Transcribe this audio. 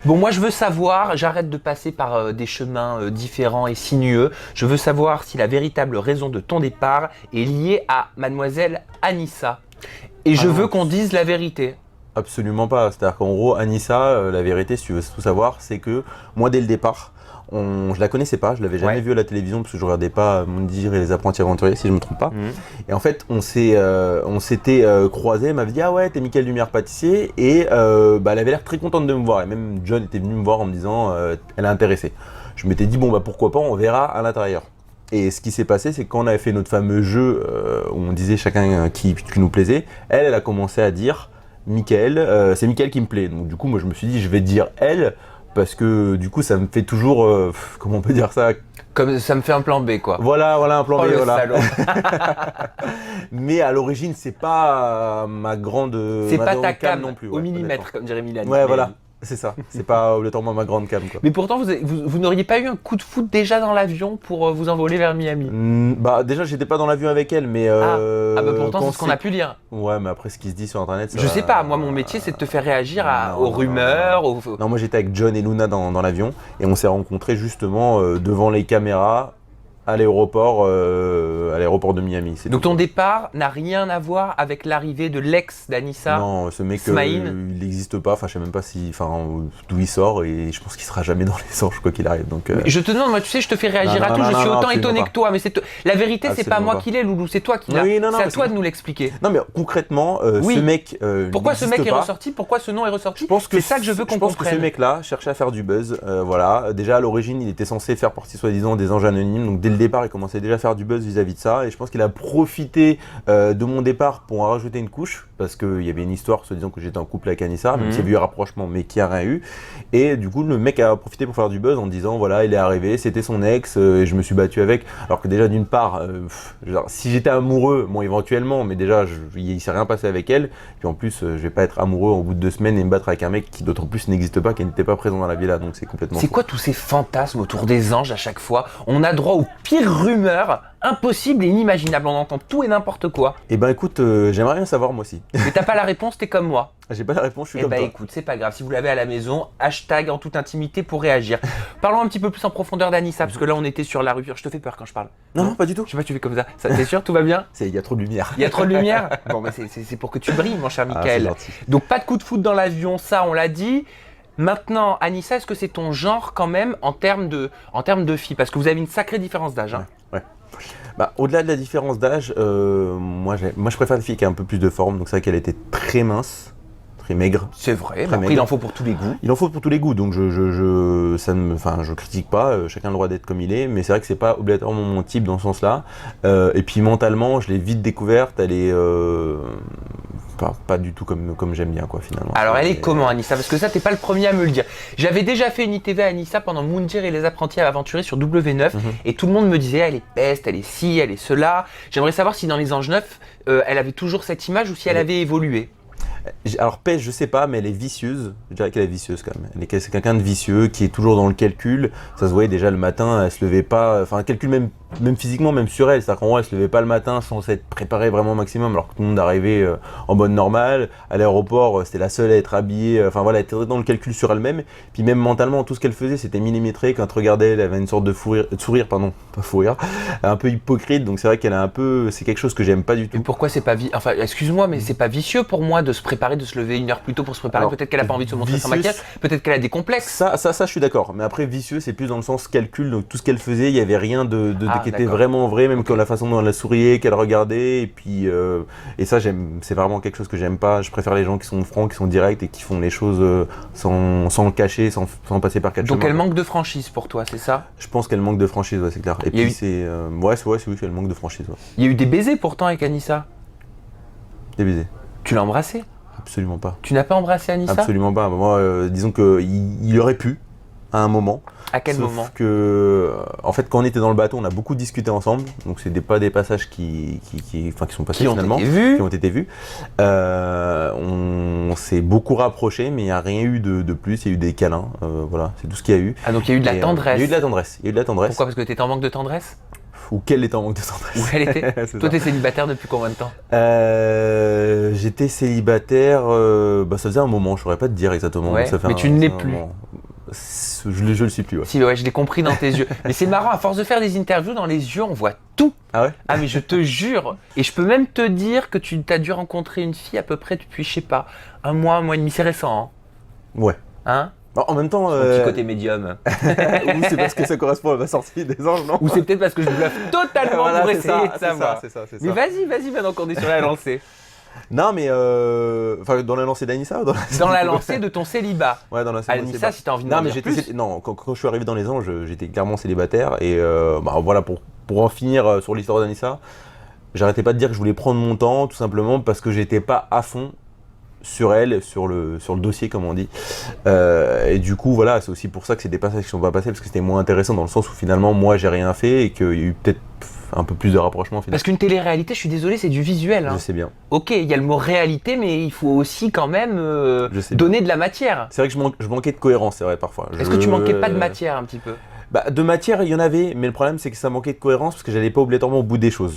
Bon, moi je veux savoir, j'arrête de passer par des chemins différents et sinueux, je veux savoir si la véritable raison de ton départ est liée à mademoiselle Anissa. Et je veux qu'on dise la vérité. Absolument pas. C'est-à-dire qu'en gros, Anissa, la vérité, si tu veux tout savoir, c'est que moi, dès le départ, je la connaissais pas, je l'avais jamais vue à la télévision parce que je regardais pas Moundir et les apprentis aventuriers, si je me trompe pas. Et en fait, on s'était croisés, elle m'avait dit ah ouais, t'es Mickaël Lumière pâtissier, et elle avait l'air très contente de me voir. Et même John était venu me voir en me disant elle est intéressée. Je m'étais dit bon bah pourquoi pas, on verra à l'intérieur. Et ce qui s'est passé, c'est que quand on avait fait notre fameux jeu où on disait chacun qui nous plaisait, elle a commencé à dire Mickaël, c'est Mickaël qui me plaît. Donc du coup, moi je me suis dit je vais dire elle, parce que du coup ça me fait toujours, comment on peut dire ça, comme ça me fait un plan B quoi. Voilà un plan B, le voilà. salaud. Mais à l'origine c'est pas ma grande c'est pas ta cam non plus. au millimètre comme dirait Milan. Ouais voilà. C'est ça, c'est pas obligatoirement ma grande cam quoi. Mais pourtant vous n'auriez pas eu un coup de foot déjà dans l'avion pour vous envoler vers Miami? Bah déjà j'étais pas dans l'avion avec elle, mais bah pourtant c'est ce qu'on a pu lire. Ouais, mais après ce qui se dit sur internet, je sais pas, moi mon métier c'est de te faire réagir aux rumeurs. Non, moi j'étais avec John et Luna dans l'avion et on s'est rencontrés justement devant les caméras à l'aéroport de Miami. Donc ton départ n'a rien à voir avec l'arrivée de l'ex d'Anissa? Non, ce mec il n'existe pas, enfin je sais même pas d'où il sort, et je pense qu'il sera jamais dans les anges quoi qu'il arrive. Donc, je te demande, moi tu sais, je te fais réagir à tout, je suis autant étonné que toi, mais la vérité c'est pas moi qui l'ai, Loulou, c'est toi qui l'as. C'est à toi de nous l'expliquer. Non mais concrètement, ce mec pourquoi ce mec est ressorti? Pourquoi ce nom est ressorti? C'est ça que je veux qu'on comprenne. Je pense que ce mec-là cherchait à faire du buzz, voilà. Déjà à l'origine, il était censé faire partie soi-disant des anges anonymes, donc dès le départ, il commençait déjà à faire du buzz vis-à-vis de ça, et je pense qu'il a profité de mon départ pour en rajouter une couche, parce qu'il y avait une histoire se disant que j'étais en couple avec Anissa, même s'il y avait eu un rapprochement, mais qui a rien eu. Et du coup, le mec a profité pour faire du buzz en disant voilà, il est arrivé, c'était son ex, et je me suis battu avec. Alors que déjà, d'une part, si j'étais amoureux, bon, éventuellement, mais déjà, il s'est rien passé avec elle. Puis en plus, je vais pas être amoureux au bout de 2 semaines et me battre avec un mec qui, d'autant plus, n'existe pas, qui n'était pas présent dans la villa, donc c'est complètement. C'est quoi tous ces fantasmes autour des anges à chaque fois? On a droit aux pires rumeurs impossibles et inimaginables, on entend tout et n'importe quoi. Eh ben écoute, j'aimerais bien savoir moi aussi. Mais t'as pas la réponse, t'es comme moi. J'ai pas la réponse, je suis comme toi. Eh ben écoute, c'est pas grave, si vous l'avez à la maison, hashtag en toute intimité pour réagir. Parlons un petit peu plus en profondeur d'Anissa, parce que là on était sur la rupture. Je te fais peur quand je parle? Non, pas du tout. Je sais pas, tu fais comme ça. T'es sûr, tout va bien? Il y a trop de lumière. Il y a trop de lumière? Bon, mais c'est pour que tu brilles, mon cher Mickaël. Donc pas de coup de foot dans l'avion, ça on l'a dit. Maintenant, Anissa, est-ce que c'est ton genre quand même en termes de fille? Parce que vous avez une sacrée différence d'âge. Hein. Ouais. Bah, au-delà de la différence d'âge, moi je préfère une fille qui a un peu plus de forme, donc c'est vrai qu'elle était très mince, très maigre. C'est vrai, mais après il en faut pour tous les goûts. Il en faut pour tous les goûts, donc je critique pas, chacun a le droit d'être comme il est, mais c'est vrai que c'est pas obligatoirement mon type dans ce sens-là. Et puis mentalement, je l'ai vite découverte, elle est pas du tout comme j'aime bien quoi finalement. Alors elle est comment Anissa? Parce que ça t'es pas le premier à me le dire. J'avais déjà fait une ITV à Anissa pendant Moundir et les apprentis aventuriers sur W9 et tout le monde me disait elle est peste, elle est ci, elle est cela. J'aimerais savoir si dans les Anges Neufs, elle avait toujours cette image ou si elle avait évolué. Alors peste, je sais pas, mais elle est vicieuse. Je dirais qu'elle est vicieuse quand même. C'est quelqu'un de vicieux qui est toujours dans le calcul. Ça se voyait déjà le matin, elle se levait pas. Enfin, calcul même physiquement, même sur elle. C'est-à-dire qu'en gros, elle se levait pas le matin sans s'être préparée vraiment au maximum. Alors que tout le monde arrivait en bonne normale. À l'aéroport, c'était la seule à être habillée. Enfin voilà, elle était dans le calcul sur elle-même. Puis même mentalement, tout ce qu'elle faisait, c'était millimétré. Quand tu regardais, elle avait une sorte de sourire, pardon, pas fou rire, un peu hypocrite. Donc c'est vrai qu'elle a un peu, c'est quelque chose que j'aime pas du tout. Mais pourquoi c'est pas enfin, excuse-moi, mais c'est pas vicieux pour moi de se préparer, de se lever 1 heure plus tôt pour se préparer? Peut-être qu'elle a pas envie de se montrer sans maquillage, peut-être qu'elle a des complexes. Ça, je suis d'accord. Mais après, vicieux, c'est plus dans le sens calcul. Donc tout ce qu'elle faisait, il y avait rien qui était vraiment vrai, même que la façon dont elle souriait, qu'elle regardait. Et puis, et ça, c'est vraiment quelque chose que j'aime pas. Je préfère les gens qui sont francs, qui sont directs et qui font les choses sans le cacher, sans passer par quatre chemins. Donc elle manque de franchise pour toi, c'est ça? Je pense qu'elle manque de franchise, ouais, c'est clair. Et puis c'est oui, elle manque de franchise. Ouais. Il y a eu des baisers pourtant avec Anissa. Des baisers. Tu l'as embrassée? Absolument pas. Tu n'as pas embrassé Anissa? Absolument pas. Moi, disons qu'il aurait pu, à un moment. À quel moment? Sauf que, en fait, quand on était dans le bateau, on a beaucoup discuté ensemble. Donc, c'est pas des passages qui sont passés finalement. Qui ont été vus. On s'est beaucoup rapprochés, mais il n'y a rien eu de plus. Il y a eu des câlins. Voilà, c'est tout ce qu'il y a eu. Ah, donc il y a eu de la tendresse. Il y a eu de la tendresse. Pourquoi? Parce que tu étais en manque de tendresse? Ou qu'elle était en manque de tendresse. Où elle était. Toi, t'es célibataire depuis combien de temps? J'étais célibataire, ça faisait un moment, je saurais pas te dire exactement. Ouais, ça fait mais tu ne l'es plus. Je le suis plus. Ouais. Si, ouais, je l'ai compris dans tes yeux. Mais c'est marrant, à force de faire des interviews, dans les yeux, on voit tout. Ah ouais? Ah, mais je te jure. Et je peux même te dire que tu as dû rencontrer une fille à peu près depuis, je sais pas, un mois et demi. C'est récent, Ouais. hein? En même temps, Mon petit côté médium. ou c'est parce que ça correspond à ma sortie des anges, non? Ou c'est peut-être parce que je bluffe totalement Voilà, pour c'est essayer ça, de savoir. c'est ça. Mais vas-y, maintenant qu'on est sur la lancée. Non, mais enfin, dans la lancée d'Anissa ou Dans la lancée de ton célibat. Ouais, dans la lancée Anissa, si t'as envie de non, m'en mais dire plus. non, quand je suis arrivé dans les anges, j'étais clairement célibataire et voilà, pour en finir sur l'histoire d'Anissa, j'arrêtais pas de dire que je voulais prendre mon temps, tout simplement parce que j'étais pas à fond sur elle, sur le dossier comme on dit. Et du coup voilà, c'est aussi pour ça que c'est des passages qui sont pas passés, parce que c'était moins intéressant dans le sens où finalement moi j'ai rien fait et qu'il y a eu peut-être un peu plus de rapprochement finalement. Parce qu'une télé-réalité, je suis désolé, c'est du visuel. Hein. Je sais bien. Ok, il y a le mot réalité, mais il faut aussi quand même sais donner de la matière. C'est vrai que je manquais de cohérence, c'est vrai parfois. Est-ce que tu manquais pas de matière un petit peu? Bah, de matière il y en avait, mais le problème c'est que ça manquait de cohérence parce que j'allais pas obligatoirement au bout des choses.